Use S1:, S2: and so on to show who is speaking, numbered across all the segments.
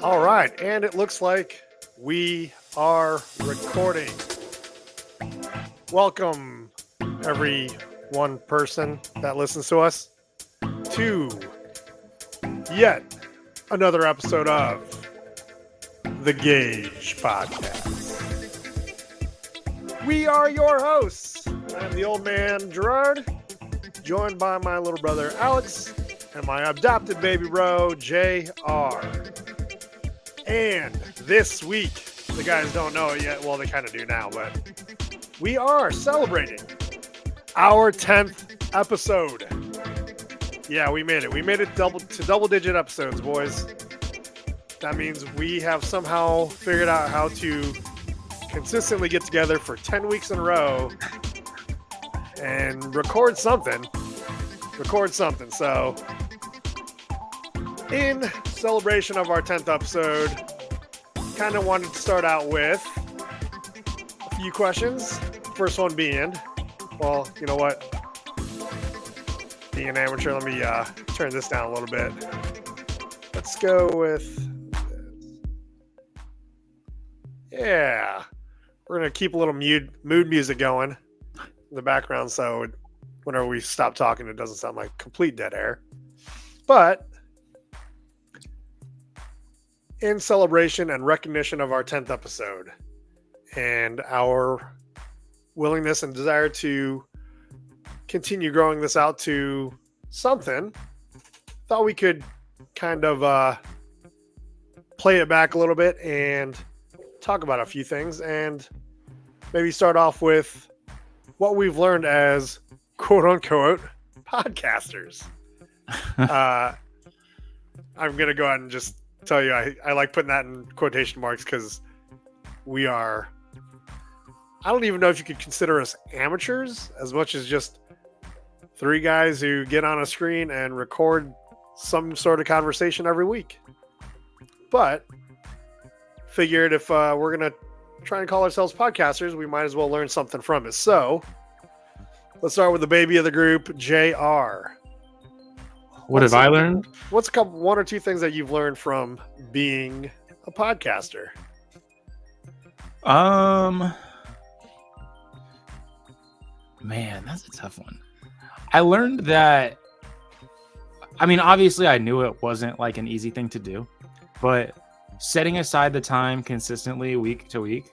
S1: All right, and it looks like we are recording. Welcome, every one person that listens to us, to yet another episode of the GAJ podcast. We are your hosts. I'm the old man, Gerard, joined by my little brother, Alex, and my adopted baby bro, JR. And this week, the guys don't know it yet. Well, they kind of do now, but we are celebrating our 10th episode. Yeah, we made it. We made it double-digit episodes, boys. That means we have somehow figured out how to consistently get together for 10 weeks in a row and record something. So, in celebration of our 10th episode, kind of wanted to start out with a few questions. First one being, well, you know what? Being an amateur, let me turn this down a little bit. Let's go with this. Yeah. We're going to keep a little mood music going in the background so whenever we stop talking, it doesn't sound like complete dead air. But in celebration and recognition of our 10th episode and our willingness and desire to continue growing this out to something, thought we could kind of play it back a little bit and talk about a few things and maybe start off with what we've learned as quote unquote podcasters. I'm going to go ahead and just tell you, I like putting that in quotation marks because we are, I don't even know if you could consider us amateurs as much as just three guys who get on a screen and record some sort of conversation every week. But figured if we're going to try and call ourselves podcasters, we might as well learn something from it. So let's start with the baby of the group, JR.
S2: What have I learned?
S1: What's one or two things that you've learned from being a podcaster?
S2: Man, that's a tough one. I learned that, I mean, obviously I knew it wasn't like an easy thing to do, but setting aside the time consistently week to week,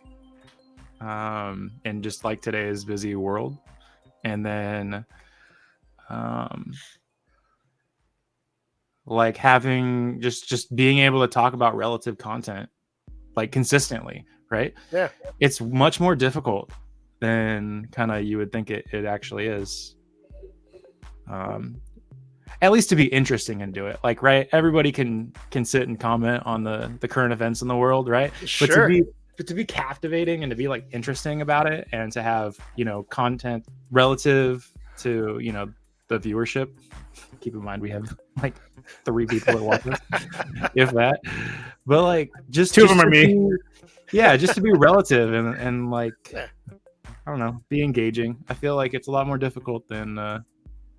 S2: in just like today's busy world, and then, like having just being able to talk about relative content like consistently, right?
S1: Yeah.
S2: It's much more difficult than kind of you would think it actually is. At least to be interesting and do it. Like, right, everybody can sit and comment on the current events in the world, right?
S1: Sure.
S2: But to be captivating and to be like interesting about it and to have, content relative to, the viewership. Keep in mind we have like 3 people that watch this, if that. But like just
S3: 2 of them are me.
S2: Just to be relative and like, I don't know, be engaging. I feel like it's a lot more difficult than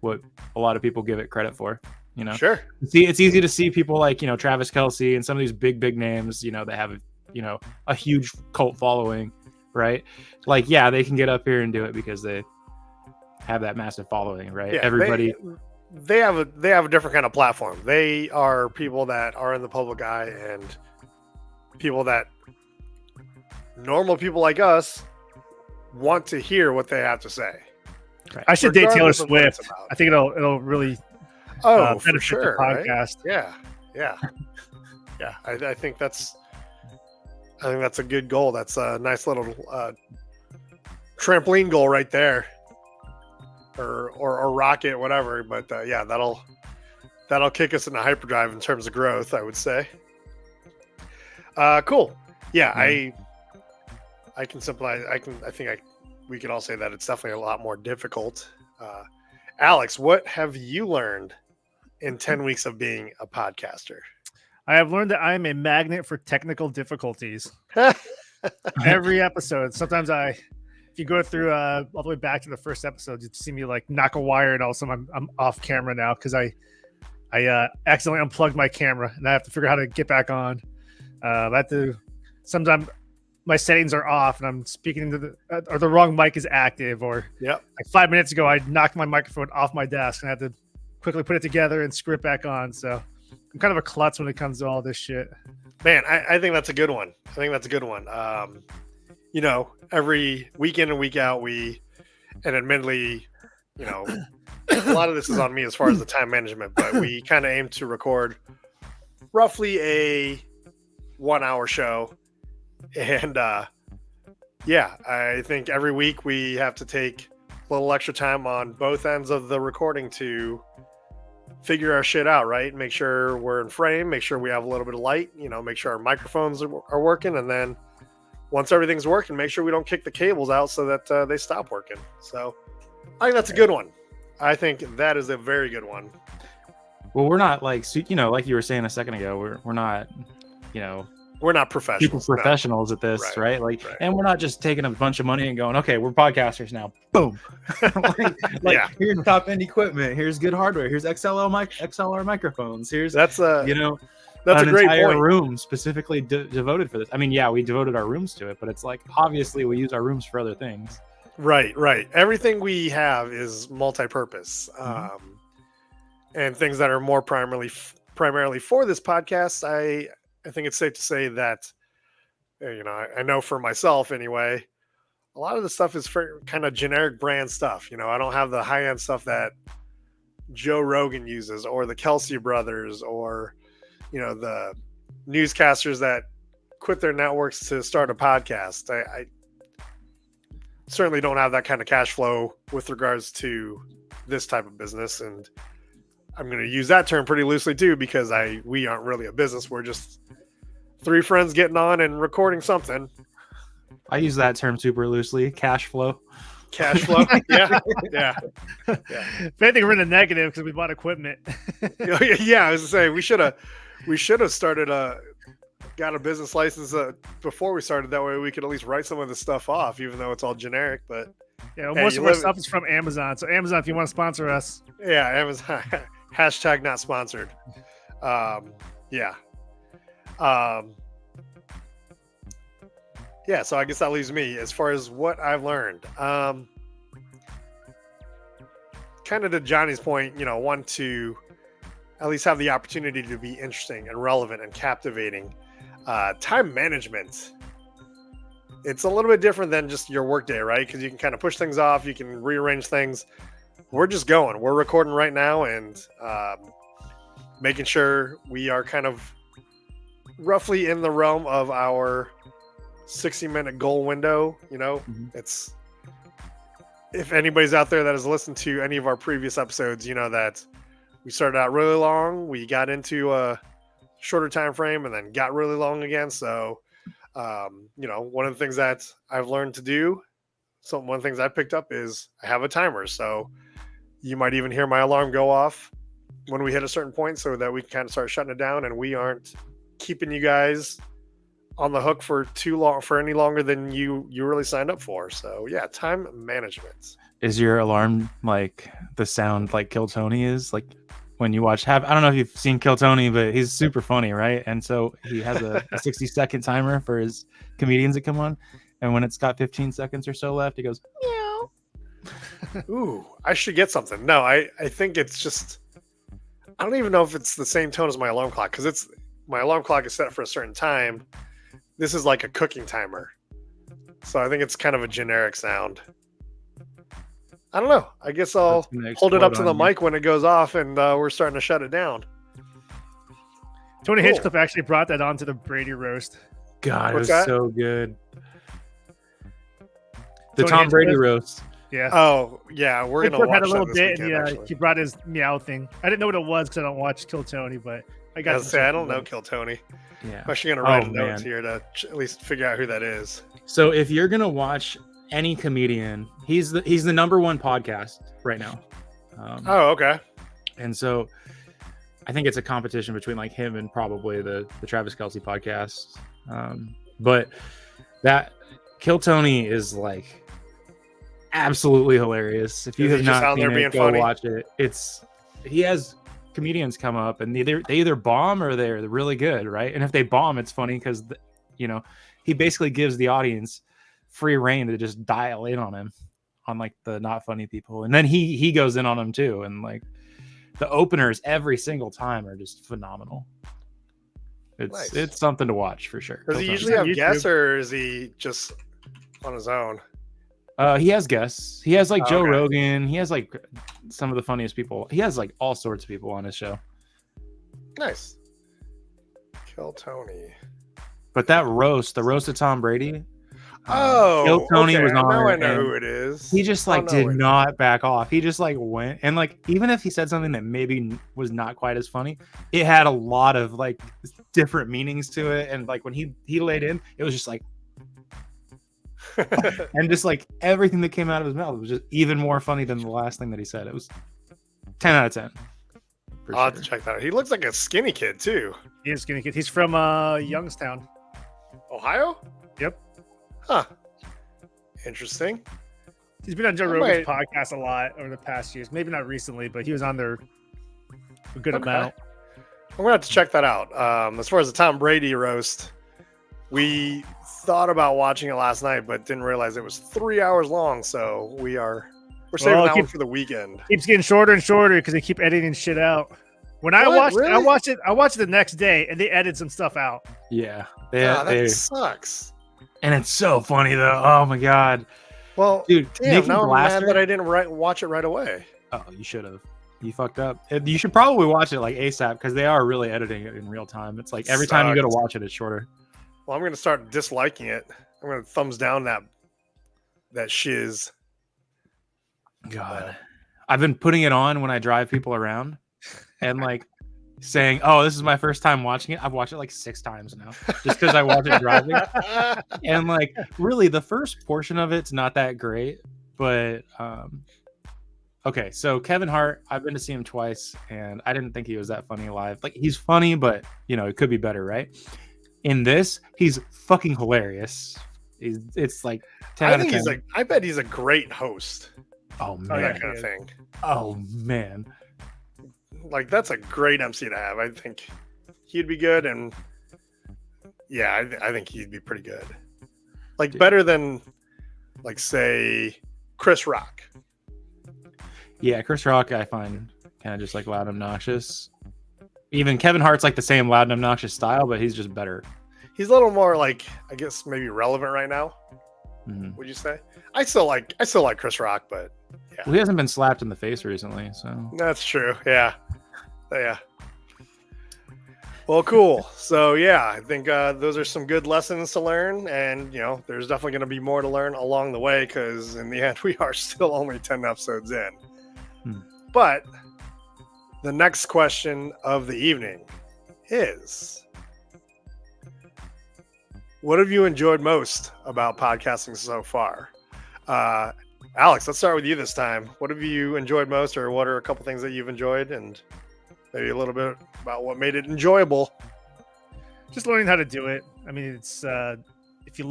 S2: what a lot of people give it credit for.
S1: Sure.
S2: See, it's easy to see people like Travis Kelce and some of these big names, that have a huge cult following, right? Like, yeah, they can get up here and do it because they have that massive following, right?
S1: Yeah,
S2: Everybody.
S1: They have a different kind of platform. They are people that are in the public eye and people that normal people like us want to hear what they have to say.
S2: Right.
S3: I should date Taylor
S1: Regardless of what it's
S3: Swift.
S1: about.
S3: I think it'll really
S1: for
S3: benefit
S1: sure,
S3: the podcast.
S1: Right? Yeah. I think that's a good goal. That's a nice little trampoline goal right there. Or rocket, whatever, but that'll kick us into hyperdrive in terms of growth, I would say. Cool. Yeah, I can simplify. We could all say that it's definitely a lot more difficult. Alex, what have you learned in 10 weeks of being a podcaster?
S3: I have learned that I am a magnet for technical difficulties. Every episode. Sometimes if you go through all the way back to the first episode, you'd see me like knock a wire, and all of a sudden I'm off camera now because I accidentally unplugged my camera and I have to figure out how to get back on. I have to sometimes my settings are off and I'm speaking to or the wrong mic is active, or
S1: Yep.
S3: like 5 minutes ago I knocked my microphone off my desk and I had to quickly put it together and screw it back on. So I'm kind of a klutz when it comes to all this shit.
S1: Man, I think that's a good one. You know, every week in and week out, and admittedly, you know, a lot of this is on me as far as the time management, but we kind of aim to record roughly a 1 hour show. And yeah, I think every week we have to take a little extra time on both ends of the recording to figure our shit out, right? Make sure we're in frame, make sure we have a little bit of light, you know, make sure our microphones are working. And then once everything's working, make sure we don't kick the cables out so that they stop working. So I think that's a good one. I think that is a very good one.
S2: Well, we're not like, you know, like you were saying a second ago, we're not, you know,
S1: we're not professionals
S2: at this,
S1: right?
S2: Right? Like, and we're not just taking a bunch of money and going, okay, we're podcasters now. Boom. like here's top end equipment. Here's good hardware. Here's XLR microphones. Here's
S1: that's a great
S2: entire
S1: point.
S2: room specifically devoted for this. I mean, yeah, we devoted our rooms to it, but it's like obviously we use our rooms for other things.
S1: Right. Everything we have is multi-purpose, and things that are more primarily for this podcast. I think it's safe to say that, you know, I know for myself anyway, a lot of the stuff is for kind of generic brand stuff. You know, I don't have the high end stuff that Joe Rogan uses, or the Kelsey brothers, or, you know, the newscasters that quit their networks to start a podcast. I certainly don't have that kind of cash flow with regards to this type of business. And I'm going to use that term pretty loosely too, because we aren't really a business. We're just three friends getting on and recording something.
S2: I use that term super loosely. Cash flow.
S1: Yeah.
S3: If anything, we're in the negative because we bought equipment.
S1: Yeah. I was to say we should have started got a business license before we started. That way we could at least write some of this stuff off, even though it's all generic. But
S3: yeah, most of our stuff is from Amazon. So Amazon, if you want to sponsor us,
S1: yeah, Amazon. # not sponsored. Yeah. Yeah, so I guess that leaves me as far as what I've learned. Kind of to Johnny's point, you know, want to at least have the opportunity to be interesting and relevant and captivating. Time management. It's a little bit different than just your workday, right? Because you can kind of push things off, you can rearrange things. We're just going. We're recording right now and making sure we are kind of roughly in the realm of our 60-minute goal window. You know, it's, if anybody's out there that has listened to any of our previous episodes, you know that we started out really long, we got into a shorter time frame, and then got really long again. So you know, one of the things that I've learned to do, one of the things I picked up is I have a timer. So you might even hear my alarm go off when we hit a certain point, so that we can kind of start shutting it down and we aren't keeping you guys on the hook for too long, for any longer than you really signed up for. So yeah, time management.
S2: Is your alarm like the sound like Kill Tony is? Like when you watch I don't know if you've seen Kill Tony, but he's super funny, right? And so he has a 60-second timer for his comedians that come on, and when it's got 15 seconds or so left, he goes meow.
S1: Ooh, I should get something. No, I think it's just, I don't even know if it's the same tone as my alarm clock, because my alarm clock is set for a certain time. This is like a cooking timer, so I think it's kind of a generic sound. I don't know. I guess I'll hold it up to the mic when it goes off and we're starting to shut it down.
S3: Tony Hinchcliffe actually brought that onto the Brady roast.
S2: God,
S1: What's
S2: it was
S1: that?
S2: so good. The
S3: Tony
S2: Tom Brady
S3: Hinchcliffe?
S2: roast.
S3: Yeah.
S1: Oh yeah, we're gonna
S3: Hinchcliffe
S1: watch
S3: had a little
S1: that
S3: bit,
S1: this weekend,
S3: and he brought his meow thing. I didn't know what it was because I don't watch Kill Tony, but I got to
S1: say I don't know Kill Tony.
S2: Yeah.
S1: I'm actually gonna write a note
S2: man.
S1: here to at least figure out who that is.
S2: So if you're gonna watch any comedian, he's the number one podcast right now.
S1: Oh, okay.
S2: And so I think it's a competition between like him and probably the Travis Kelce podcast. But that Kill Tony is like absolutely hilarious. If you
S1: Is
S2: have
S1: he just
S2: not
S1: out there
S2: seen
S1: being
S2: it, go
S1: funny?
S2: watch it. He has comedians come up and they either bomb or they're really good, right? And if they bomb, it's funny because he basically gives the audience free reign to just dial in on him, on like the not funny people, and then he goes in on them too. And like the openers every single time are just phenomenal. It's something to watch for sure.
S1: Does he usually have guests, or is he just on his own?
S2: He has guests. He has like Joe Rogan. He has like some of the funniest people. He has like all sorts of people on his show.
S1: Nice. Kill Tony.
S2: But that the roast of Tom Brady.
S1: Kill
S2: Tony was on.
S1: Now I know who it is.
S2: He just like did not back off. He just like went, and like even if he said something that maybe was not quite as funny, it had a lot of like different meanings to it. And like when he laid in, it was just like, and just like everything that came out of his mouth was just even more funny than the last thing that he said. It was 10 out of 10.
S1: I'll have to check that out. He looks like a skinny kid too.
S3: He is a skinny kid. He's from Youngstown,
S1: Ohio.
S3: Yep.
S1: Huh. Interesting.
S3: He's been on Joe Rogan's podcast a lot over the past years. Maybe not recently, but he was on there a good amount.
S1: I'm gonna have to check that out. As far as the Tom Brady roast, we thought about watching it last night, but didn't realize it was 3 hours long. So we're saving that one for the weekend.
S3: Keeps getting shorter and shorter because they keep editing shit out. When I watched it the next day, and they edited some stuff out.
S2: Yeah,
S1: that sucks.
S2: And it's so funny though. Oh my god.
S1: Well,
S2: dude,
S1: damn, now I'm mad that I didn't watch it right away.
S2: Oh, you should have. You fucked up. You should probably watch it like ASAP because they are really editing it in real time. It's like every time you go to watch it, it's shorter.
S1: Well, I'm gonna start disliking it. I'm gonna thumbs down that shiz.
S2: God, I've been putting it on when I drive people around, and like saying, "Oh, this is my first time watching it." I've watched it like 6 times now, just because I watch it driving. And like, really, the first portion of it's not that great, but okay. So Kevin Hart, I've been to see him twice, and I didn't think he was that funny live. Like, he's funny, but it could be better, right? In this, he's fucking hilarious. It's like 10 out of 10.
S1: I bet he's a great host.
S2: Oh man,
S1: that kind of thing.
S2: Oh man.
S1: Like, that's a great MC to have. I think he'd be good, and yeah, I think he'd be pretty good. Like, better than, like, say, Chris Rock.
S2: Yeah, Chris Rock I find kind of just like loud and obnoxious. Even Kevin Hart's like the same loud and obnoxious style, but he's just better.
S1: He's a little more like, I guess, maybe relevant right now.
S2: Mm-hmm.
S1: Would you say? I still like Chris Rock, but yeah.
S2: Well, he hasn't been slapped in the face recently, so
S1: that's true. Yeah. Well, cool. So yeah, I think those are some good lessons to learn, and there's definitely going to be more to learn along the way, because in the end, we are still only 10 episodes in. But the next question of the evening is, what have you enjoyed most about podcasting so far? Alex, let's start with you this time. What have you enjoyed most, or what are a couple things that you've enjoyed, and maybe a little bit about what made it enjoyable?
S3: Just learning how to do it. I mean, it's if you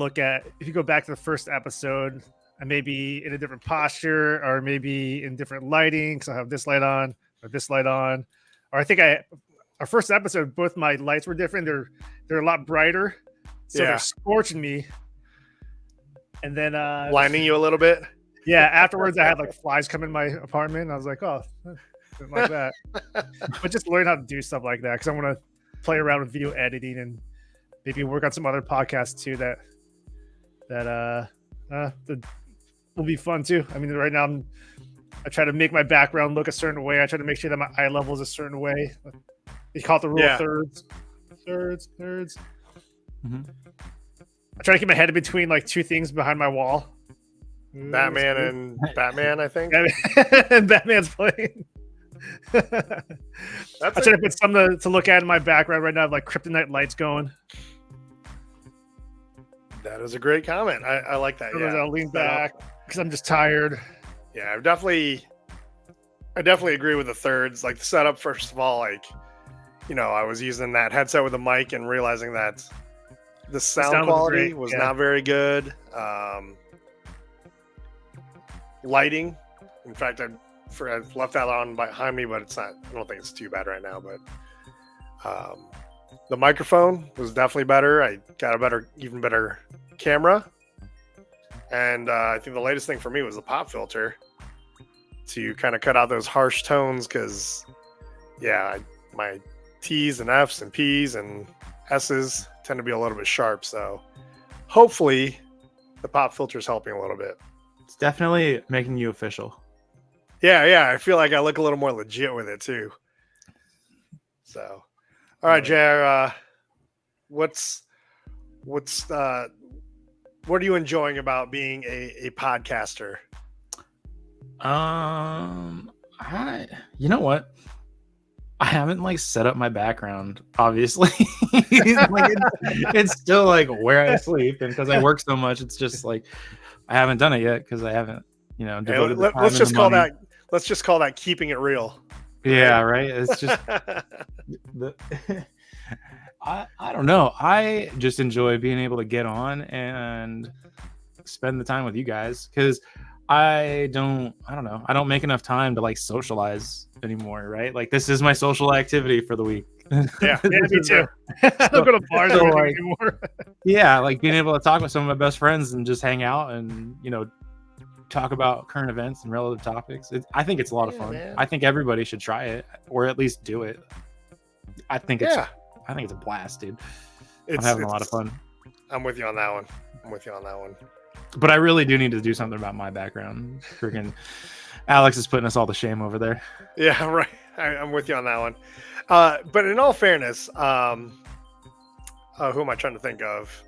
S3: go back to the first episode, I may be in a different posture, or maybe in different lighting, because I have this light on or this light on. Or I think our first episode, both my lights were different. They're a lot brighter, so they're scorching me. And then
S1: blinding you a little bit.
S3: Yeah. Afterwards, I had like flies come in my apartment. And I was like, oh, didn't like that. But just learn how to do stuff like that, because I want to play around with video editing and maybe work on some other podcasts too that will be fun too. I mean, right now I try to make my background look a certain way. I try to make sure that my eye level is a certain way. They call it the rule of thirds.
S2: Mm-hmm.
S3: I try to keep my head in between like 2 things behind my wall.
S1: Batman and Batman, I think.
S3: And Batman's playing. I try to put something to look at in my background right now. I have like kryptonite lights going.
S1: That is a great comment. I like that.
S3: Yeah, I'll lean back because I'm just tired.
S1: Yeah, I definitely agree with the thirds. Like, the setup, first of all, like, I was using that headset with a mic and realizing that the sound quality was not very good. Lighting, in fact, I've left that on behind me, but it's not. I don't think it's too bad right now. But the microphone was definitely better. I got even better camera, and I think the latest thing for me was the pop filter to kind of cut out those harsh tones. Because my T's and F's and P's and S's tend to be a little bit sharp. So hopefully the pop filter is helping a little bit.
S2: It's definitely making you official.
S1: Yeah. I feel like I look a little more legit with it too. So, all right, JR, what are you enjoying about being a podcaster?
S2: You know what? I haven't like set up my background, obviously. It's still like where I sleep, and because I work so much, it's just like I haven't done it yet because I haven't, devoted the time
S1: let's just
S2: and the
S1: call
S2: money.
S1: let's just call that keeping it real.
S2: Yeah, right. It's just I don't know. I just enjoy being able to get on and spend the time with you guys because I don't know. I don't make enough time to like socialize anymore, right? Like this is my social activity for the week.
S1: Yeah,
S3: me too. I don't go to bars or anything anymore.
S2: Yeah, like being able to talk with some of my best friends and just hang out and talk about current events and relative topics. I think it's a lot of fun.
S1: Man.
S2: I think everybody should try it or at least do it. I think it's a blast, dude. I'm having a lot of fun.
S1: I'm with you on that one.
S2: But I really do need to do something about my background. Freaking Alex is putting us all to shame over there.
S1: Yeah, right. I'm with you on that one. But in all fairness, who am I trying to think of?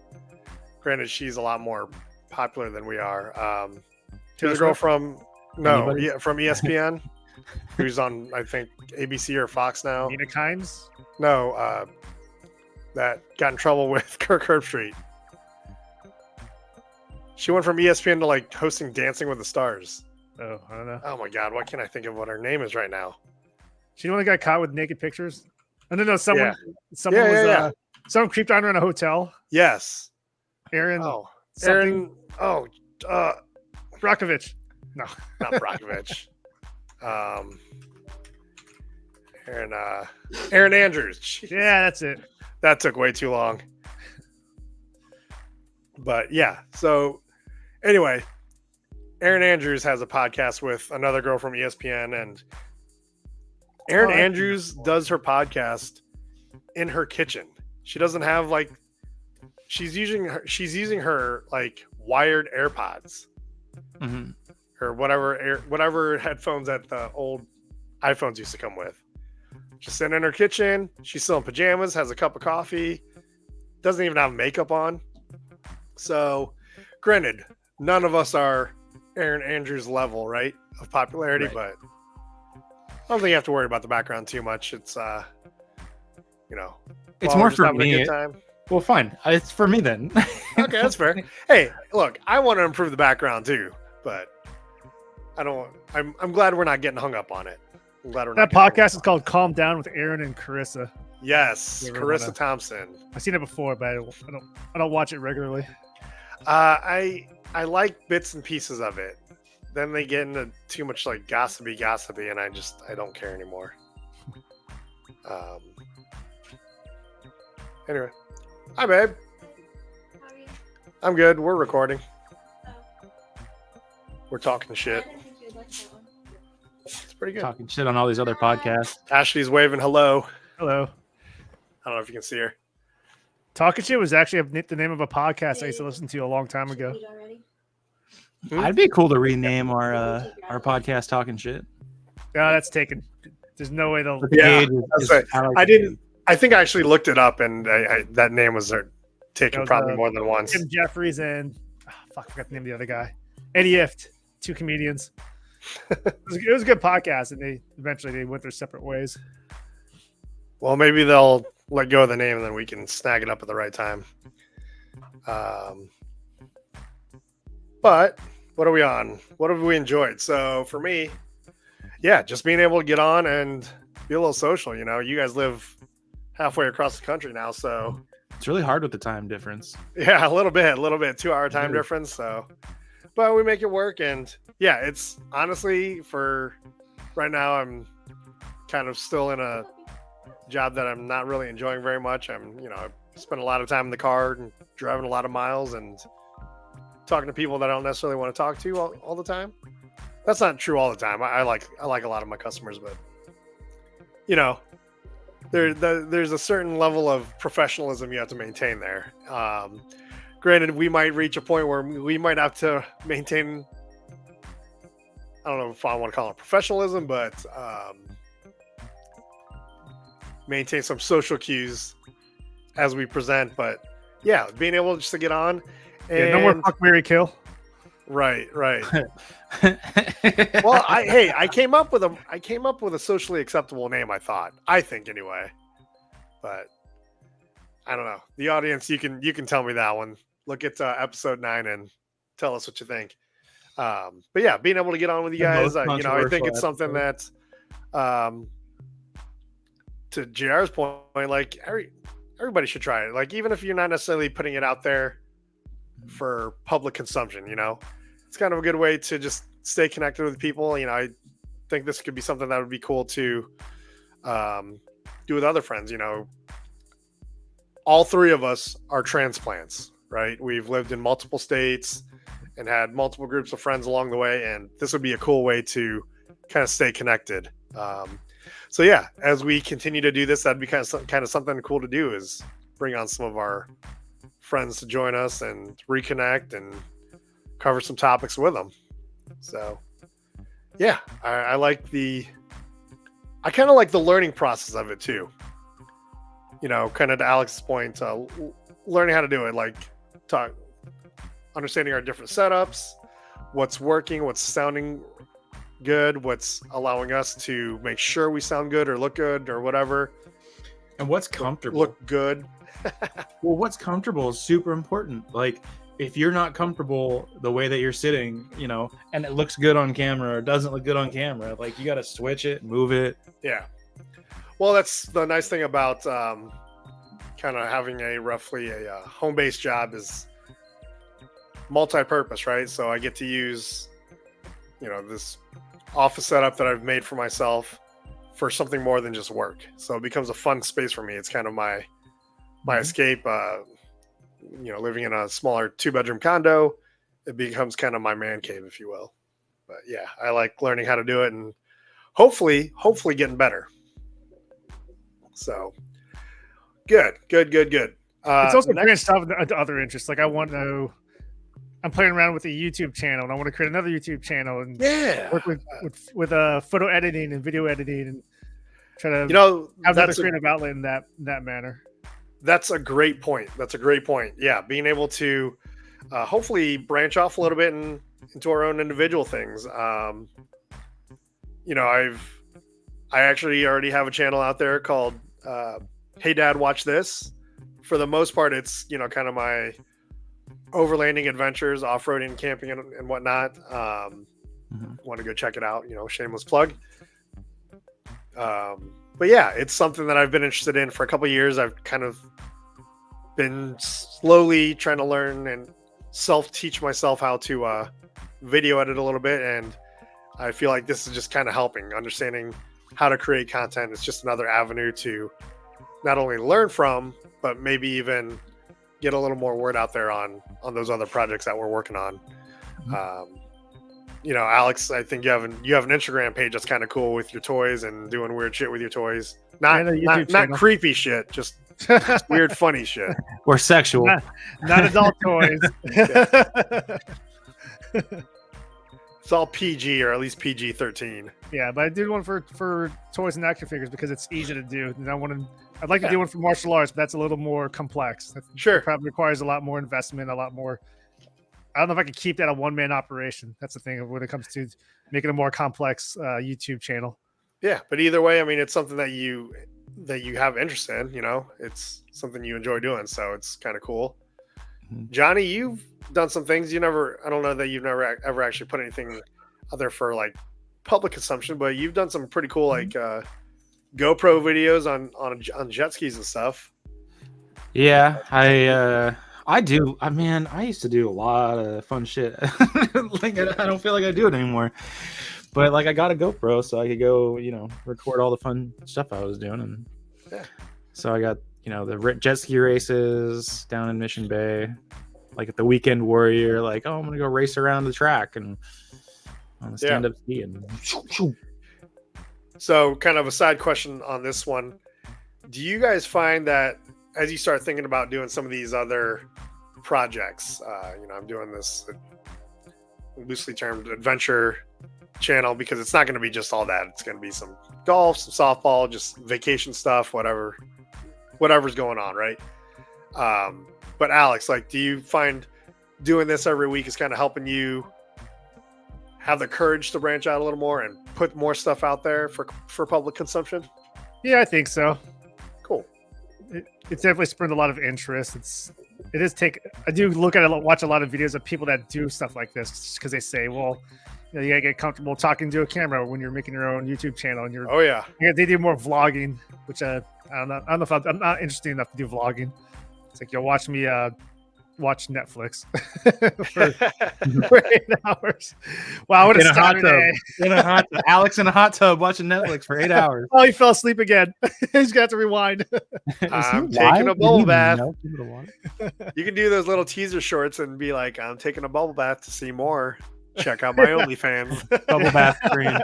S1: Granted, she's a lot more popular than we are. There's a girl from ESPN who's on, I think, ABC or Fox now.
S3: Nina Kimes?
S1: No, that got in trouble with Kirk Herbstreit. She went from ESPN to like hosting Dancing with the Stars.
S3: Oh, I don't know.
S1: Oh my God, why can't I think of what her name is right now?
S3: She only got caught with naked pictures. No, someone creeped on her in a hotel.
S1: Yes.
S3: Aaron. Brockovich. No,
S1: not Brockovich. Aaron Andrews. Jeez.
S3: Yeah, that's it.
S1: That took way too long. But yeah, so anyway, Aaron Andrews has a podcast with another girl from ESPN, and Aaron Andrews does her podcast in her kitchen. She doesn't have she's using her like wired AirPods or whatever headphones that the old iPhones used to come with. Just sitting in her kitchen. She's still in pajamas, has a cup of coffee, doesn't even have makeup on. So, granted, none of us are Aaron Andrews level, right, of popularity,
S2: right.
S1: But I don't think you have to worry about the background too much. It's,
S2: it's more for me.
S1: Time.
S2: Well, fine. It's for me then.
S1: Okay, that's fair. Hey, look, I want to improve the background too, but I'm glad we're not getting hung up on it. I'm glad we're not.
S3: That podcast is called "Calm Down" with Aaron and Carissa.
S1: Yes, Carissa Thompson.
S3: I've seen it before, but I don't watch it regularly.
S1: I like bits and pieces of it. Then they get into too much like gossipy, and I don't care anymore. Anyway, hi babe.
S4: How are you?
S1: I'm good. We're recording.
S4: Oh.
S1: We're talking shit.
S4: I didn't think you'd like that one.
S1: It's pretty good.
S2: Talking shit on all these other podcasts.
S1: Ashley's waving hello.
S3: Hello.
S1: I don't know if you can see her.
S3: Talking Shit was actually the name of a podcast I used to listen to a long time ago.
S4: Eat already?
S2: I'd be cool to rename our podcast Talking Shit.
S3: No, that's taken. There's no way they'll.
S1: Yeah,
S2: GAJ
S1: that's right. I didn't. I think I actually looked it up, and that name was taken probably more than once.
S3: Tim Jeffries and I forgot the name of the other guy. Eddie Ift, two comedians. It was a good podcast, and they eventually went their separate ways.
S1: Well, maybe they'll let go of the name, and then we can snag it up at the right time. But what are we on? What have we enjoyed? So for me, yeah, just being able to get on and be a little social. You guys live halfway across the country now, so
S2: It's really hard with the time difference.
S1: yeah, a little bit, 2-hour time difference. So, but we make it work, and yeah, it's honestly for right now I'm kind of still in a job that I'm not really enjoying very much. I spend a lot of time in the car and driving a lot of miles and talking to people that I don't necessarily want to talk to all the time. That's not true all the time. I like a lot of my customers, but there's a certain level of professionalism you have to maintain there. Granted, we might reach a point where we might have to maintain, I don't know if I want to call it professionalism, but maintain some social cues as we present. But yeah, being able just to get on and
S3: no more fuck, marry, kill.
S1: Right. Well, I came up with a socially acceptable name, I think anyway. But I don't know. The audience, you can tell me that one. Look at episode 9 and tell us what you think. But yeah, being able to get on with you guys, I think it's something that, to JR's point, like everybody should try it. Like, even if you're not necessarily putting it out there for public consumption, it's kind of a good way to just stay connected with people. I think this could be something that would be cool to do with other friends. All 3 of us are transplants, right? We've lived in multiple states and had multiple groups of friends along the way, and this would be a cool way to kind of stay connected. So yeah, as we continue to do this, that'd be kind of something cool to do, is bring on some of our friends to join us and reconnect and cover some topics with them. So yeah, I kind of like the learning process of it too. Kind of to Alex's point, learning how to do it, like understanding our different setups, what's working, what's sounding good, what's allowing us to make sure we sound good or look good or whatever,
S2: and what's comfortable.
S1: Look good.
S2: Well, what's comfortable is super important. Like, if you're not comfortable the way that you're sitting, and it looks good on camera or doesn't look good on camera, like, you got to switch it, move it.
S1: Yeah. Well, that's the nice thing about kind of having roughly a home-based job, is multi-purpose, right? So I get to use, this office setup that I've made for myself for something more than just work. So it becomes a fun space for me. It's kind of my escape. Living in a smaller 2-bedroom condo, it becomes kind of my man cave, if you will. But yeah, I like learning how to do it and hopefully getting better. So good.
S3: It's also branched off into other interests. Like, I'm playing around with a YouTube channel, and I want to create another YouTube channel and work with photo editing and video editing, and try to have another creative outlet in that manner.
S1: That's a great point. Yeah, being able to hopefully branch off a little bit into our own individual things. I actually already have a channel out there called Hey Dad, Watch This. For the most part, it's kind of my overlanding adventures, off-roading, camping, and whatnot. Want to go check it out? Shameless plug. But yeah, it's something that I've been interested in for a couple of years. I've kind of been slowly trying to learn and self-teach myself how to video edit a little bit, and I feel like this is just kind of helping, understanding how to create content. It's just another avenue to not only learn from, but maybe even get a little more word out there on those other projects that we're working on. Alex, I think you have an Instagram page that's kind of cool with your toys and doing weird shit with your toys. Not creepy shit, just weird, funny shit.
S2: Or sexual.
S3: Not adult toys.
S1: It's all PG, or at least PG-13.
S3: Yeah, but I did one for toys and action figures because it's easy to do. And I'd like to do one for martial arts, but that's a little more complex.
S1: Sure.
S3: Probably requires a lot more investment, a lot more. I don't know if I could keep that a one-man operation. That's the thing when it comes to making a more complex YouTube channel.
S1: Yeah, but either way, I mean, it's something that you have interest in. It's something you enjoy doing, so it's kind of cool. Johnny, you've done some things. I don't know that you've never ever actually put anything out there for like public consumption, but you've done some pretty cool like GoPro videos on jet skis and stuff.
S2: Yeah, I do. I used to do a lot of fun shit. Like, I don't feel like I do it anymore. But like I got a GoPro, so I could go, record all the fun stuff I was doing, and
S1: Yeah.
S2: so I got the jet ski races down in Mission Bay, like at the Weekend Warrior, like I'm gonna go race around the track and on the stand up ski and.
S1: So, kind of a side question on this one: do you guys find that as you start thinking about doing some of these other projects, I'm doing this loosely termed adventure channel because it's not going to be just all that. It's going to be some golf, some softball, just vacation stuff, whatever's going on, right? But Alex, like, do you find doing this every week is kind of helping you have the courage to branch out a little more and put more stuff out there for public consumption?
S3: Yeah, I think so.
S1: Cool.
S3: It's definitely spurred a lot of interest. I do watch a lot of videos of people that do stuff like this because they say, well, you gotta get comfortable talking to a camera when you're making your own YouTube channel, and they do more vlogging, which I don't know if I'm not interested enough to do vlogging. It's like you'll watch me watch Netflix for 8 hours. Wow, what a Saturday!
S2: In a hot tub. Alex in a hot tub watching Netflix for 8 hours.
S3: Oh, he fell asleep again. He's got to rewind.
S1: I'm taking a bubble bath. You can do those little teaser shorts and be like, I'm taking a bubble bath to see more. Check out my OnlyFans.
S2: Bubble bath screen.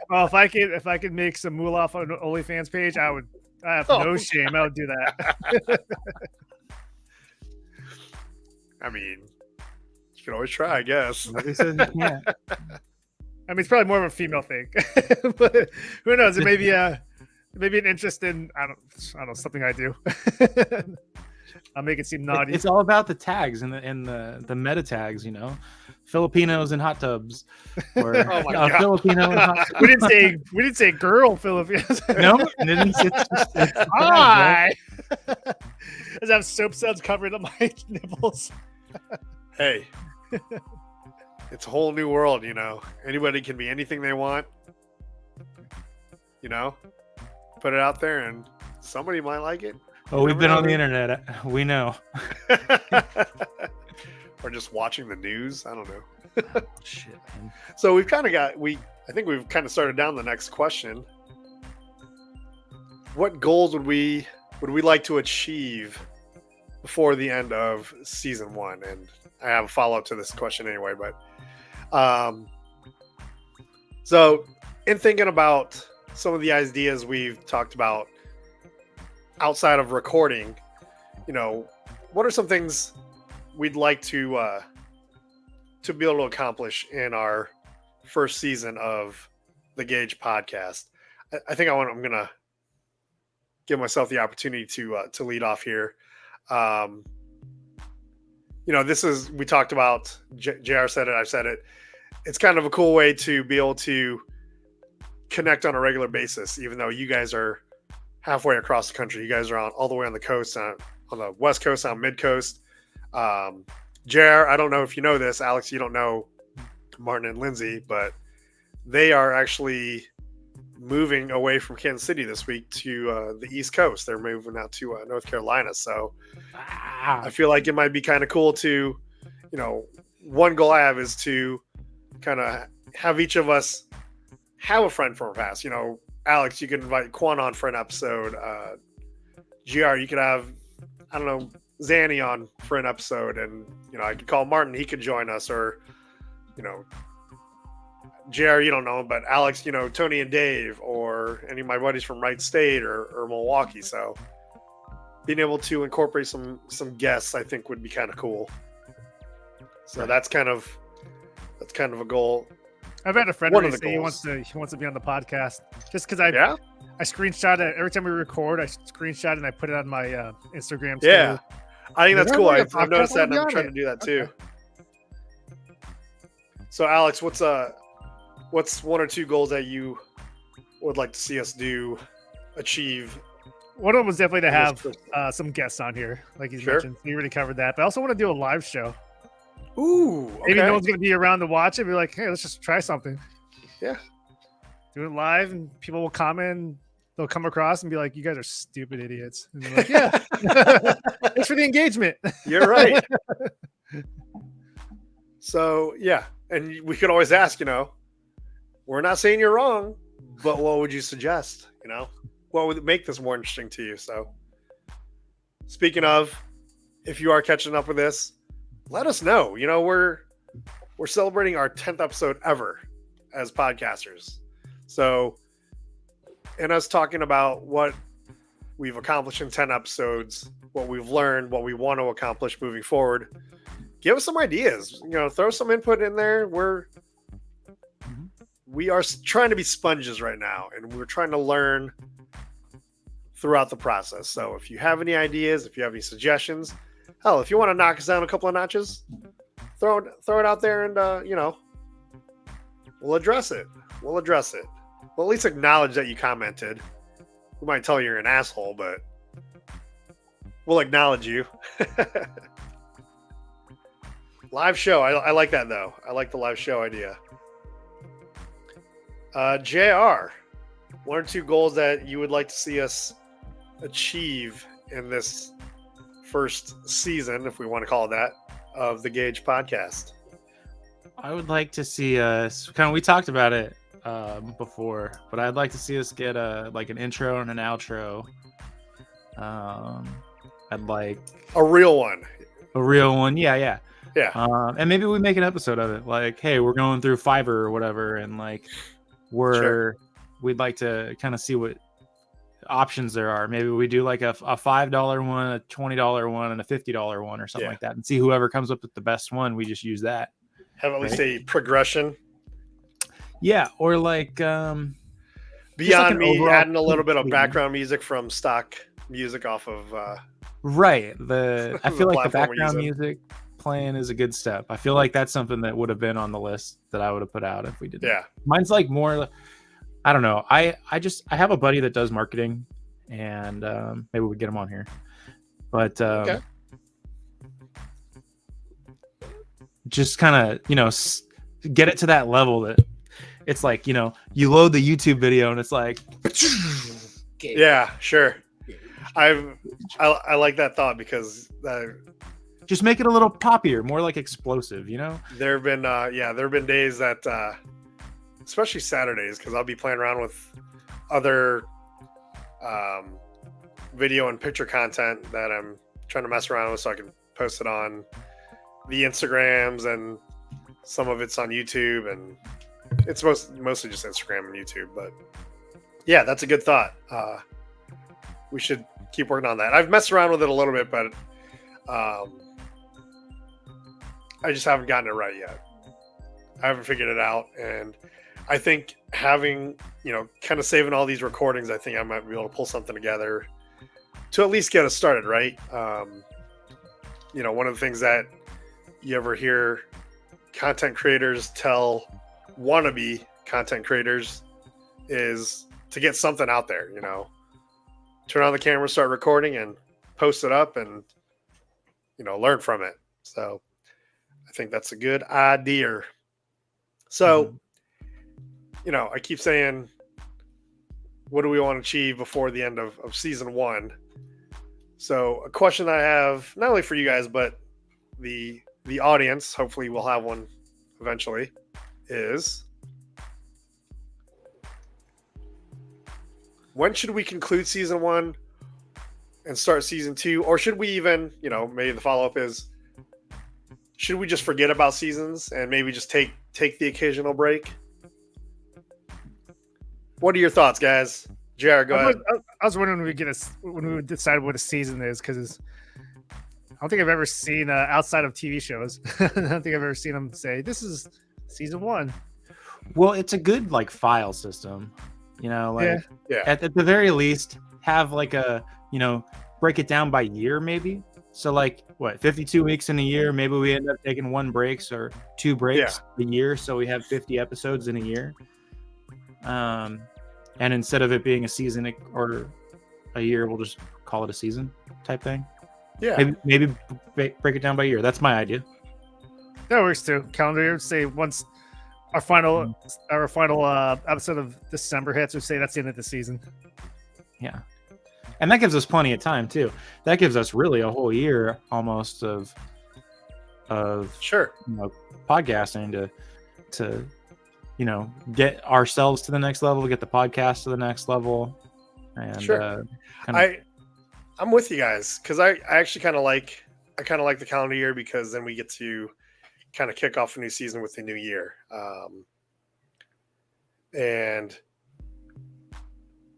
S3: Well, if I could make some moolah off an OnlyFans page, I have no shame. I would do that.
S1: I mean, you can always try, I guess.
S2: Nobody says you can't.
S3: I mean, it's probably more of a female thing, but who knows? It may be an interest in I don't know, something I do. I'll make it seem naughty.
S2: It's all about the tags and the meta tags, Filipinos in hot tubs, or Filipino in hot tubs.
S3: We didn't say girl Filipinos.
S2: No, it's
S3: hi. Does have soap suds covering up my nipples?
S1: Hey, it's a whole new world, Anybody can be anything they want, Put it out there, and somebody might like it.
S2: Oh, we've been on the internet. We know.
S1: Or just watching the news. I don't know.
S2: Oh, shit, man.
S1: So we've kind of I think we've kind of started down the next question. What goals would we like to achieve before the end of season 1? And I have a follow-up to this question anyway, but so in thinking about some of the ideas we've talked about outside of recording, what are some things we'd like to be able to accomplish in our first season of the GAJ podcast? I think I'm going to give myself the opportunity to lead off here. We talked about, JR said it, I've said it. It's kind of a cool way to be able to connect on a regular basis, even though you guys are halfway across the country. You guys are all the way on the coast, on the West Coast, on mid coast. JR, I don't know if you know this, Alex, you don't know Martin and Lindsay, but they are actually moving away from Kansas City this week to the East Coast. They're moving out to North Carolina. So I feel like it might be kind of cool to, one goal I have is to kind of have each of us have a friend from our past. Alex, you could invite Quan on for an episode. GR, you could have, I don't know, Zanny on for an episode, and I could call Martin, he could join us, or JR, you don't know, but Alex, Tony and Dave, or any of my buddies from Wright State or Milwaukee. So being able to incorporate some guests, I think, would be kind of cool. So that's kind of a goal.
S3: I've had a friend say he wants to be on the podcast just because I screenshot it every time we record. I screenshot it and I put it on my Instagram story.
S1: Yeah, I think that's cool. I've noticed that, and I'm trying to do that too. So, Alex, what's one or two goals that you would like to see us achieve?
S3: One of them was definitely to have some guests on here, like you mentioned. You already covered that, but I also want to do a live show.
S1: Ooh, okay.
S3: Maybe no one's going to be around to watch it. Be like, hey, let's just try something.
S1: Yeah.
S3: Do it live, and people will comment. They'll come across and be like, you guys are stupid idiots. And they're like, yeah. Thanks for the engagement.
S1: You're right. So, yeah. And we could always ask, we're not saying you're wrong, but what would you suggest? What would make this more interesting to you? So, speaking of, if you are catching up with this, let us know. We're celebrating our 10th episode ever as podcasters. So, in us talking about what we've accomplished in 10 episodes, what we've learned, what we want to accomplish moving forward, give us some ideas. Throw some input in there. We are trying to be sponges right now, and we're trying to learn throughout the process. So if you have any ideas, if you have any suggestions, hell, if you want to knock us down a couple of notches, throw it out there, and we'll address it. We'll at least acknowledge that you commented. We might tell you you're an asshole, but we'll acknowledge you. Live show. I like that, though. I like the live show idea. JR, 1 or 2 goals that you would like to see us achieve in this first season, if we want to call it that, of the GAJ podcast.
S2: I would like to see us we talked about it before, but I'd like to see us get an intro and an outro. I'd like
S1: a real one.
S2: Yeah. And maybe we make an episode of it, like, hey, we're going through Fiverr or whatever, and we'd like to kind of see what options there are. Maybe we do like a $5 one, a $20 one, and a $50 one or something like that, and see whoever comes up with the best one. We just use that.
S1: Have at least a progression.
S2: Yeah, or
S1: beyond me adding a little bit of background music from stock music off of
S2: right. I feel like the background music playing is a good step. I feel like that's something that would have been on the list that I would have put out if we did.
S1: Yeah,
S2: mine's like more. I don't know. I have a buddy that does marketing, and maybe we get him on here. But
S1: okay.
S2: Just kind of get it to that level that it's like, you load the YouTube video and it's like,
S1: yeah, sure. I like that thought, because
S2: just make it a little poppier, more like explosive,
S1: There have been days that especially Saturdays, because I'll be playing around with other video and picture content that I'm trying to mess around with so I can post it on the Instagrams, and some of it's on YouTube, and it's mostly just Instagram and YouTube. But yeah, that's a good thought. We should keep working on that. I've messed around with it a little bit, but I just haven't gotten it right yet. I haven't figured it out, and I think having, kind of saving all these recordings, I think I might be able to pull something together to at least get us started, right? One of the things that you ever hear content creators tell wannabe content creators is to get something out there, turn on the camera, start recording, and post it up, and, learn from it. So I think that's a good idea. So, I keep saying, what do we want to achieve before the end of season 1? So a question that I have, not only for you guys, but the audience, hopefully we'll have one eventually, is when should we conclude season 1 and start season 2? Or should we even, maybe the follow-up is, should we just forget about seasons and maybe just take the occasional break? What are your thoughts, guys? Jared, go ahead.
S3: I was wondering when we would decide what a season is, because I don't think I've ever seen outside of TV shows. I don't think I've ever seen them say this is season 1.
S2: Well, it's a good file system,
S1: Yeah.
S2: At the very least, have break it down by year, maybe. So 52 weeks in a year, maybe we end up taking 1 break or 2 breaks a year, so we have 50 episodes in a year. And instead of it being a season or a year, we'll just call it a season type thing.
S1: Yeah.
S2: Maybe break it down by year. That's my idea.
S3: That works too. Calendar year. Say once our final episode of December hits, we say that's the end of the season.
S2: Yeah. And that gives us plenty of time too. That gives us really a whole year almost of
S1: sure,
S2: podcasting to get ourselves to the next level, get the podcast to the next level, and
S1: Sure. I'm with you guys because I actually kind of like the calendar year because then we get to kind of kick off a new season with the new year. And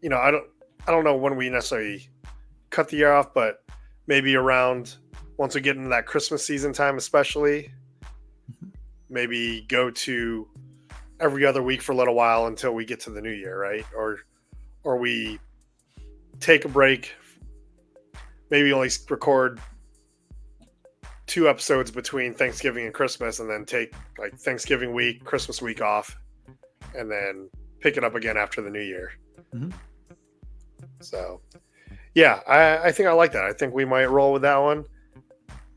S1: I don't know when we necessarily cut the year off, but maybe around once we get into that Christmas season time, especially, maybe go to every other week for a little while until we get to the new year, right? Or we take a break, maybe only record 2 episodes between Thanksgiving and Christmas, and then take like Thanksgiving week, Christmas week off, and then pick it up again after the new year.
S2: Mhm.
S1: So, yeah, I think I like that. I think we might roll with that one.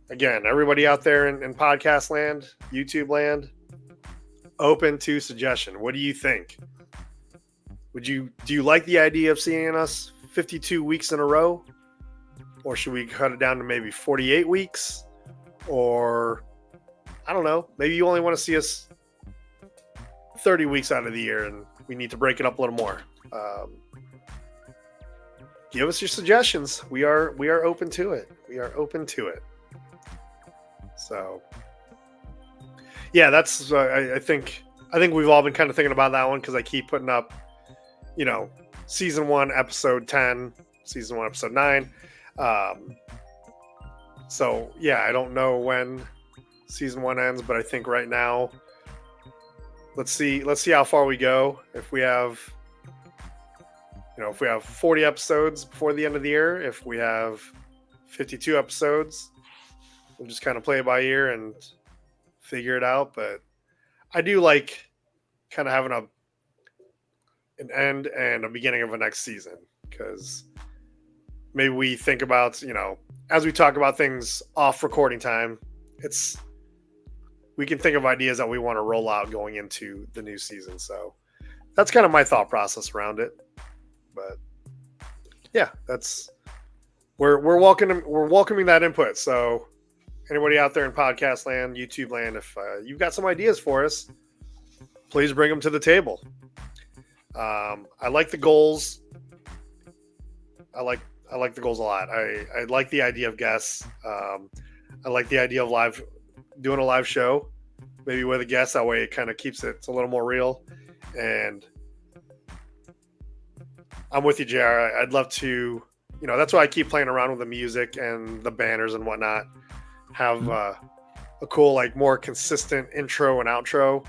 S1: Again, everybody out there in podcast land, YouTube land, open to suggestion. What do you think? Do you like the idea of seeing us 52 weeks in a row? Or should we cut it down to maybe 48 weeks? Or, I don't know, maybe you only want to see us 30 weeks out of the year and we need to break it up a little more. Give us your suggestions. We are open to it. We are open to it. So, yeah, that's I think we've all been kind of thinking about that one because I keep putting up, season 1, episode 10, season 1, episode 9. So yeah, I don't know when season 1 ends, but I think right now, let's see how far we go. If we have 40 episodes before the end of the year, if we have 52 episodes, we'll just kind of play it by ear and figure it out. But I do like kind of having an end and a beginning of a next season, because maybe we think about, as we talk about things off recording time, we can think of ideas that we want to roll out going into the new season. So that's kind of my thought process around it. But yeah, we're welcoming that input. So anybody out there in podcast land, YouTube land, if you've got some ideas for us, please bring them to the table. I like the goals. I like the goals a lot. I like the idea of guests. I like the idea of doing a live show, maybe with a guest. That way it kind of keeps it's a little more real. And I'm with you, JR. I'd love to, that's why I keep playing around with the music and the banners and whatnot. Have a cool, like, more consistent intro and outro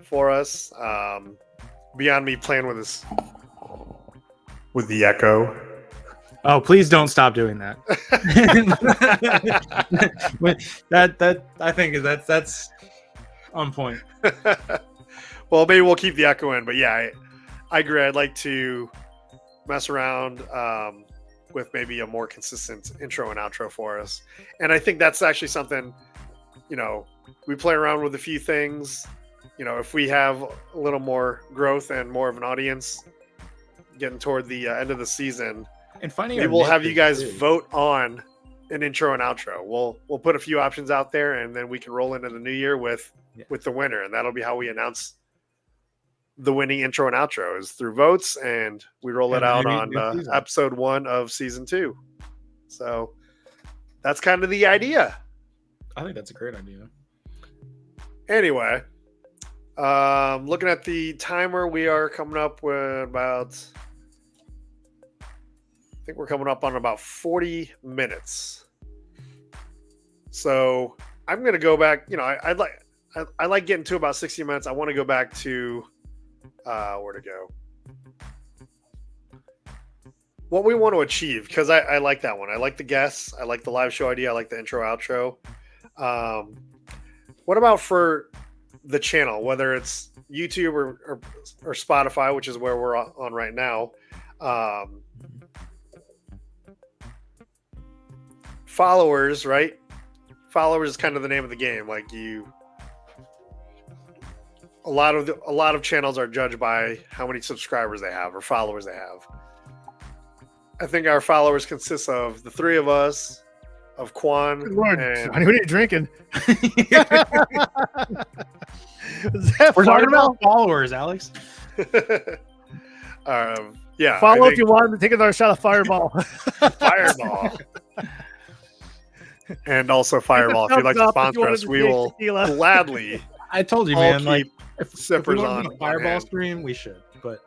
S1: for us. Beyond me playing with the echo.
S2: Oh, please don't stop doing that. that I think that's on point.
S1: Well, maybe we'll keep the echo in, but yeah, I agree. I'd like to mess around with maybe a more consistent intro and outro for us. And I think that's actually something, we play around with a few things. If we have a little more growth and more of an audience getting toward the end of the season,
S2: and finding
S1: maybe we'll have you guys vote on an intro and outro. We'll put a few options out there, and then we can roll into the new year with the winner, and that'll be how we announce the winning intro and outro, is through votes, and we roll it out on episode 1 of season 2. So that's kind of the idea.
S2: I think that's a great idea.
S1: Anyway, looking at the timer, we are coming up with I think we're coming up on about 40 minutes. So I'm going to go back. I like getting to about 60 minutes. I want to go back to where to go. What we want to achieve, because I like that one. I like the guests. I like the live show idea. I like the intro, outro. What about for the channel, whether it's YouTube or Spotify, which is where we're on right now? Followers, right? Followers is kind of the name of the game. Like, a lot of channels are judged by how many subscribers they have or followers they have. I think our followers consist of the 3 of us, of Quan.
S3: Good Lord,
S1: and
S3: Johnny, what are you drinking? Is that
S2: We're talking
S3: Fireball?
S2: about followers, Alex.
S1: yeah,
S3: Follow
S1: I
S3: if you want to take another shot of Fireball.
S1: think Fireball. And also Fireball. If you'd like to sponsor us, we will gladly
S2: I told you,
S1: all
S2: man.
S1: keep
S2: Like, if we
S1: sippers
S2: want
S1: on,
S2: to do a fireball
S1: hand.
S2: stream, we should. But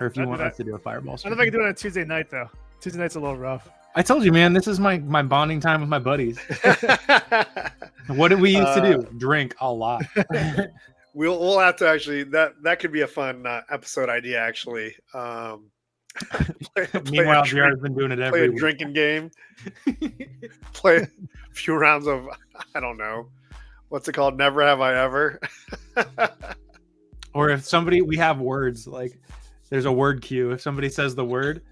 S2: or if you
S3: I'll do
S2: want
S3: that.
S2: us to do a fireball
S3: I
S2: stream,
S3: don't know if I can do it on a Tuesday night though. Tuesday night's a little rough.
S2: I told you, man. This is my bonding time with my buddies. What did we used to do? Drink a lot.
S1: We'll have to actually that could be a fun episode idea actually.
S2: Meanwhile,
S1: a
S2: JR's been doing it
S1: play
S2: every
S1: a
S2: week.
S1: drinking game, play a few rounds of I don't know what's it called, Never Have I Ever.
S2: Or if somebody, we have words, like there's a word queue. If somebody says the word,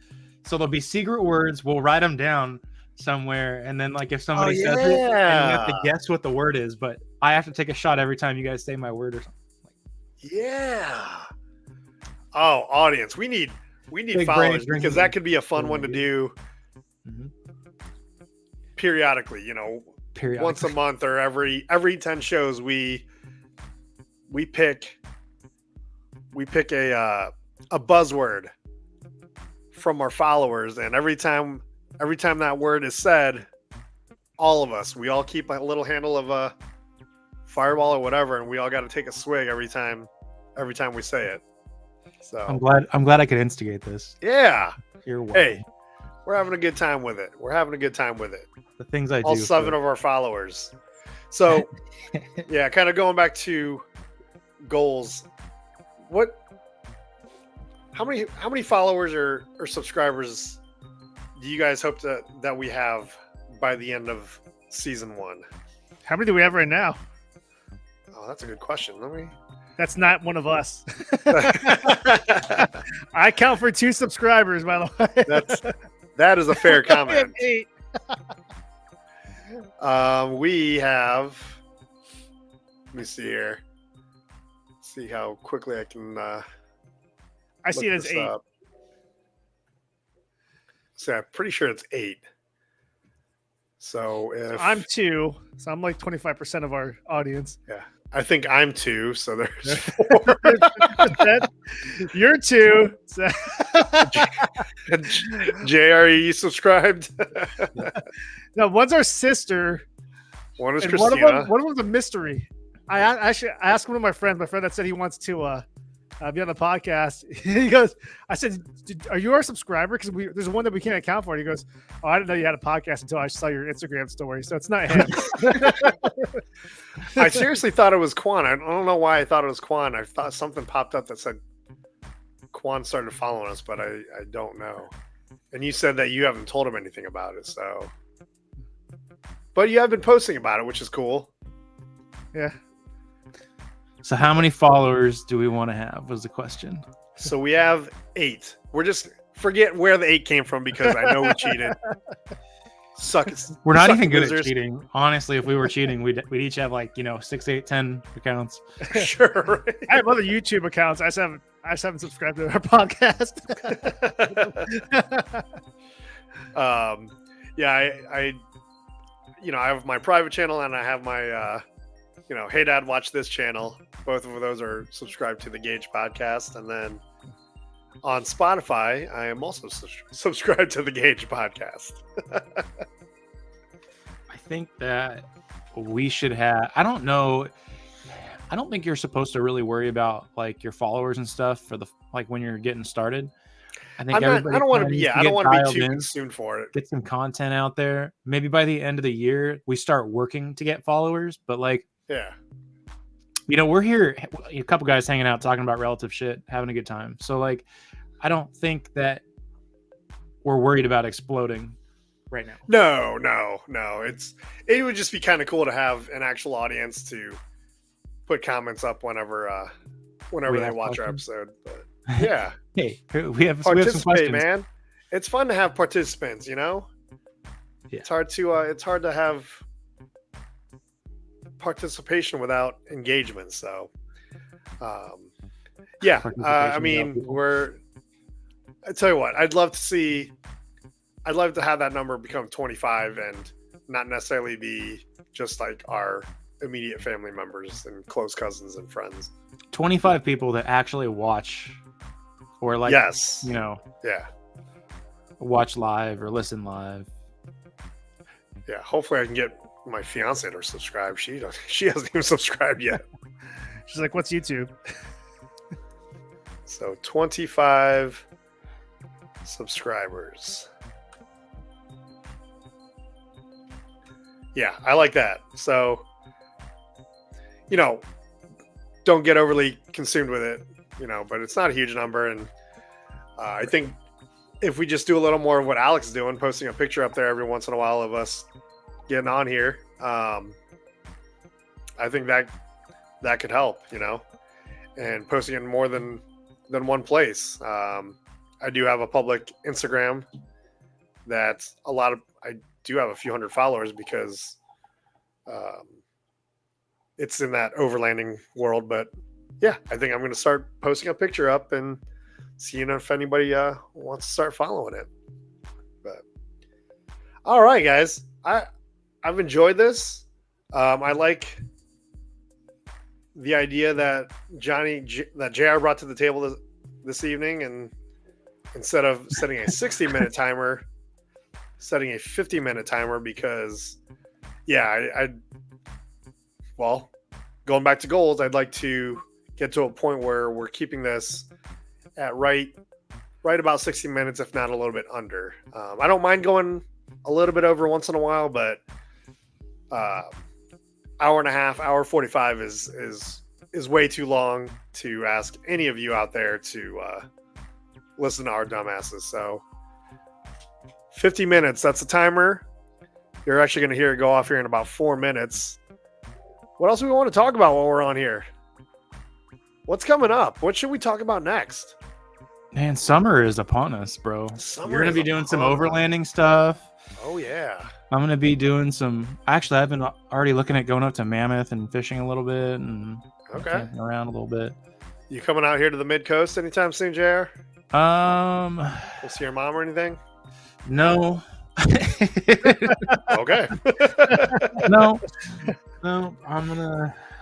S2: so there'll be secret words. We'll write them down somewhere, and then like if somebody says it, and you have to guess what the word is. But I have to take a shot every time you guys say my word or something.
S1: Yeah. Oh, audience, we need
S2: Big
S1: followers
S2: brain
S1: because that could be a fun one to do
S2: Mhm.
S1: periodically. You know,
S2: Period.
S1: once a month or every 10 shows we pick a buzzword from our followers, and every time that word is said, all of us, we all keep a little handle of a Fireball or whatever, and we all got to take a swig every time we say it. So
S2: I'm glad I could instigate this.
S1: yeah,
S2: You're welcome.
S1: hey, we're having a good time with it.
S2: The things I
S1: All
S2: do.
S1: 7 of our followers. So yeah, kind of going back to goals. How many followers or subscribers do you guys hope that we have by the end of season 1?
S3: How many do we have right now?
S1: Oh, that's a good question. Let me.
S3: That's not one of us. I count for 2 subscribers, by the way.
S1: That is a fair
S3: We have
S1: comment.
S3: 8.
S1: We have. Let me see here. See how quickly I can.
S3: I see it as 8.
S1: So I'm pretty sure it's 8. So if
S3: I'm 2, so I'm like 25% of our audience.
S1: I think I'm 2, so there's 4.
S3: You're 2. So
S1: JR, are you subscribed?
S3: no, one's our sister,
S1: One is
S3: and
S1: Christina.
S3: one of them's a mystery. I asked one of my friend that said he wants to be on the podcast. He goes, I said, "Are you our subscriber?" Because there's one that we can't account for. And he goes, "Oh, I didn't know you had a podcast until I saw your Instagram story." So it's not him.
S1: I seriously thought it was Quan. I don't know why I thought it was Quan. I thought something popped up that said Quan started following us, but I don't know. And you said that you haven't told him anything about it, so. But you have been posting about it, which is cool.
S3: Yeah.
S2: So how many followers do we want to have? Was the question.
S1: So we have 8. We're just forget where the 8 came from because I know we cheated.
S2: We're not even good
S1: losers.
S2: at cheating. Honestly, if we were cheating, we'd each have 6, 8, 10 accounts.
S1: Sure. Right?
S3: I have other YouTube accounts. I just haven't subscribed to our podcast.
S1: Yeah, I have my private channel and I have my Hey Dad Watch This channel. Both of those are subscribed to the GAJ podcast, and then on Spotify I am also subscribed to the GAJ podcast.
S2: I think that we should have. I don't know. I don't think you're supposed to really worry about like your followers and stuff for the when you're getting started. I think
S1: I don't want to be too
S2: in,
S1: consumed for it.
S2: Get some content out there. Maybe by the end of the year we start working to get followers. But
S1: Yeah.
S2: We're here, a couple guys hanging out, talking about relative shit, having a good time. So I don't think that we're worried about exploding right now.
S1: No. It would just be kind of cool to have an actual audience to put comments up whenever they watch our episode. But yeah.
S2: Hey, we have some
S1: Participate,
S2: questions.
S1: man. It's fun to have participants,
S2: Yeah.
S1: It's hard to have participation without engagement. So yeah. I mean, I tell you what, I'd love to have that number become 25 and not necessarily be just like our immediate family members and close cousins and friends.
S2: 25 people that actually watch or like,
S1: Yes.
S2: you know,
S1: Yeah.
S2: watch live or listen live.
S1: Yeah. Hopefully I can get my fiance to subscribe. She hasn't even subscribed yet.
S3: She's like, "What's YouTube?"
S1: So 25 subscribers. Yeah, I like that. So, don't get overly consumed with it, but it's not a huge number. And I think if we just do a little more of what Alex is doing, posting a picture up there every once in a while of us getting on here, I think that could help, and posting it in more than one place. I do have a public Instagram that I do have a few hundred followers because it's in that overlanding world. But yeah, I think I'm going to start posting a picture up and seeing if anybody wants to start following it. But all right, guys, I've enjoyed this. I like the idea that that JR brought to the table this evening, and instead of setting a 60-minute timer, setting a 50-minute timer, because well, going back to goals, I'd like to get to a point where we're keeping this at right about 60 minutes, if not a little bit under. I don't mind going a little bit over once in a while, but hour and a half, hour 45 is way too long to ask any of you out there to listen to our dumbasses. So 50 minutes, that's the timer. You're actually going to hear it go off here in about 4 minutes. What else do we want to talk about while we're on here? What's coming up? What should we talk about next?
S2: Man, summer is upon us, bro.
S1: Summer
S2: You're going to
S1: is
S2: be doing some
S1: upon us.
S2: overlanding stuff.
S1: Oh, yeah.
S2: I'm going to be doing actually, I've been already looking at going up to Mammoth and fishing a little bit and
S1: Okay.
S2: camping around a little bit.
S1: You coming out here to the mid-coast anytime soon, JR? We'll see your mom or anything?
S2: No.
S1: Okay.
S2: No,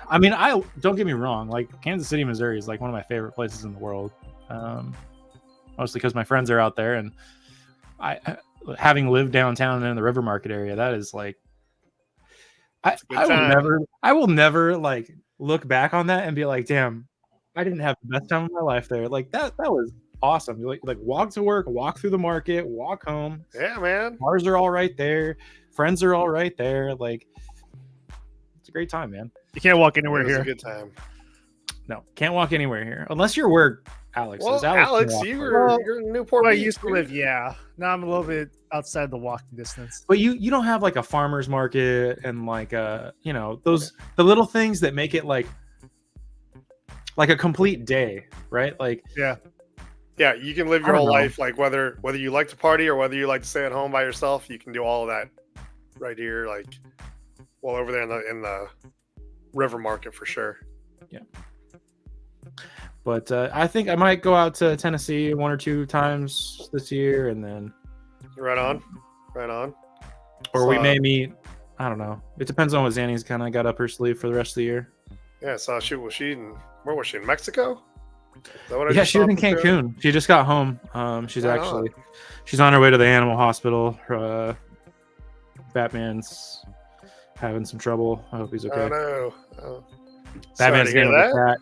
S2: I don't get me wrong. Like Kansas City, Missouri is like one of my favorite places in the world. Mostly because my friends are out there, and having lived downtown in the River Market area, that is like, I will never like look back on that and be like, damn, I didn't have the best time of my life there. Like that was awesome. You like walk to work, walk through the market, walk home.
S1: Yeah, man.
S2: Bars are all right there. Friends are all right there. Like, it's a great time, man.
S3: You can't walk anywhere
S1: It was
S3: here.
S1: a good time.
S2: No, can't walk anywhere here unless you're where Alex
S1: Well,
S2: is.
S1: Alex,
S2: can walk
S1: you're in Newport
S3: Where I
S1: Beach,
S3: used to
S1: dude.
S3: live, yeah. Now I'm a little bit outside the walking distance.
S2: but you don't have like a farmer's market and like the little things that make it like a complete day, right? Like
S3: Yeah.
S1: Yeah, you can live
S2: I
S1: your
S2: don't
S1: whole
S2: know.
S1: life, like whether you like to party or whether you like to stay at home by yourself. You can do all of that right here, like over there in the River Market for sure.
S2: But I think I might go out to Tennessee 1 or 2 times this year, and then
S1: Right on.
S2: or we
S1: So,
S2: may meet. I don't know. It depends on what Zanny's kind of got up her sleeve for the rest of the year.
S1: Yeah, so where was she, in Mexico? Is that what I
S2: Yeah,
S1: just
S2: she was
S1: saw
S2: in
S1: from Twitter?
S2: Cancun. She just got home. She's
S1: Right on.
S2: she's on her way to the animal hospital. Batman's having some trouble. I hope he's okay.
S1: Oh no. Oh. Sorry
S2: Batman's
S1: to hear
S2: name of
S1: that.
S2: the cat.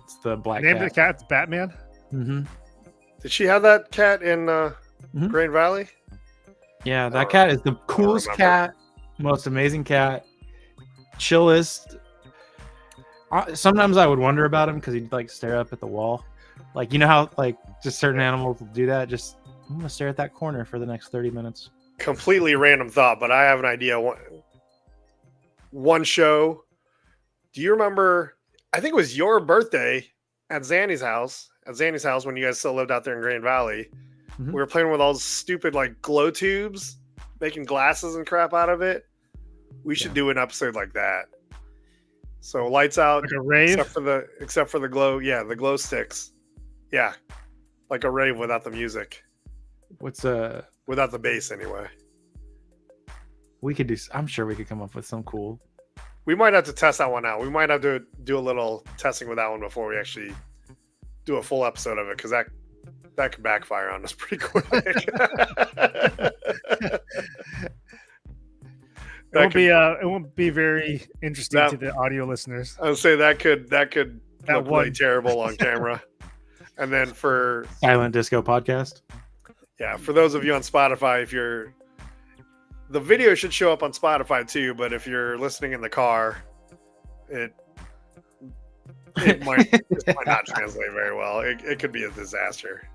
S2: It's the black
S3: Name of the
S2: cat.
S3: cat's Batman.
S2: Mm-hmm.
S1: Did she have that cat in
S2: Mhm.
S1: Green Valley?
S2: Yeah,
S1: I
S2: that
S1: don't
S2: cat is the coolest
S1: remember.
S2: cat, most amazing cat, chillest. Sometimes I would wonder about him because he'd like stare up at the wall, like you know how like just certain animals will do that. Just I'm gonna stare at that corner for the next 30 minutes.
S1: Completely random thought, but I have an idea. One show. Do you remember? I think it was your birthday at Zanny's house. At Zanny's house when you guys still lived out there in Grand Valley.
S2: Mhm.
S1: We were playing with all those stupid like glow tubes, making glasses and crap out of it. We should do an episode like that. So lights out,
S3: Like a rave.
S1: except for the glow. Yeah, the glow sticks. Yeah, like a rave without the music,
S2: What's
S1: without the bass anyway.
S2: We could do. I'm sure we could come up with some cool.
S1: We might have to test that one out. We might have to do a little testing with that one before we actually do a full episode of it, because that could backfire on us pretty quick.
S3: It won't be very interesting to the audio listeners.
S1: I would say that could look
S3: one.
S1: really terrible on camera. And then for
S2: Silent Disco podcast.
S1: Yeah, for those of you on Spotify, the video should show up on Spotify too, but if you're listening in the car, it might not translate very well. It could be a disaster.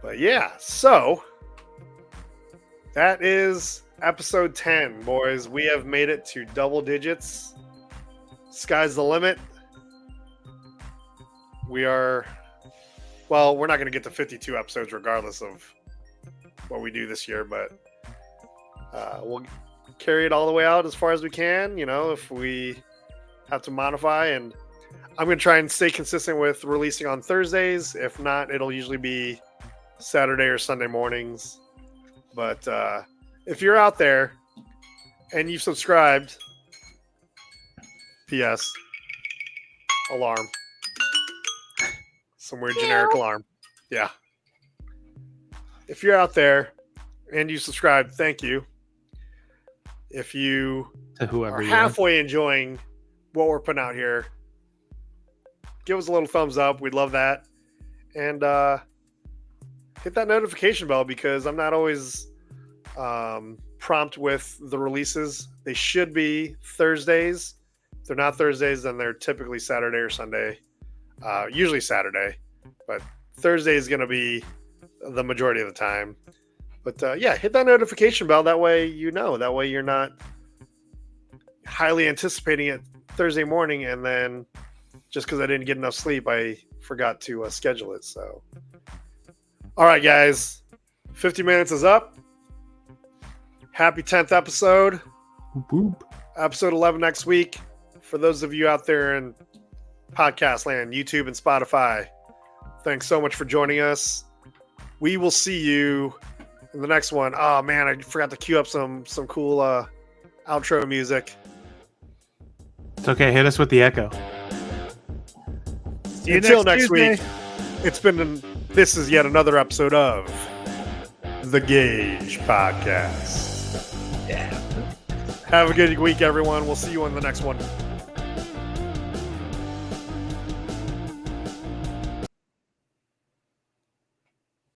S1: But yeah, so that is episode 10, boys. We have made it to double digits. Sky's the limit. We're not going to get to 52 episodes regardless of what we do this year, but we'll carry it all the way out as far as we can, if we have to modify. And I'm going to try and stay consistent with releasing on Thursdays. If not, it'll usually be Saturday or Sunday mornings. But if you're out there and you've subscribed, P.S. alarm. Some weird generic alarm. Yeah. If you're out there and you subscribe, thank you. If you
S2: To whoever
S1: are
S2: you are.
S1: halfway enjoying what we're putting out here, give us a little thumbs up. We'd love that. And hit that notification bell, because I'm not always prompt with the releases. They should be Thursdays. If they're not Thursdays, then they're typically Saturday or Sunday. Usually Saturday, but Thursday is going to be the majority of the time. But yeah, hit that notification bell. That way that way you're not highly anticipating it Thursday morning, and then just because I didn't get enough sleep, I forgot to schedule it. So, all right, guys, 50 minutes is up. Happy 10th episode.
S2: Boop.
S1: Episode 11 next week. For those of you out there in podcast land, YouTube and Spotify, thanks so much for joining us. We will see you in the next one. Oh man, I forgot to queue up some cool outro music.
S2: It's okay. Hit us with the echo.
S3: See you
S1: Until next
S3: Tuesday.
S1: week, this is yet another episode of the GAJ podcast.
S2: Yeah.
S1: Have a good week, everyone. We'll see you on the next one.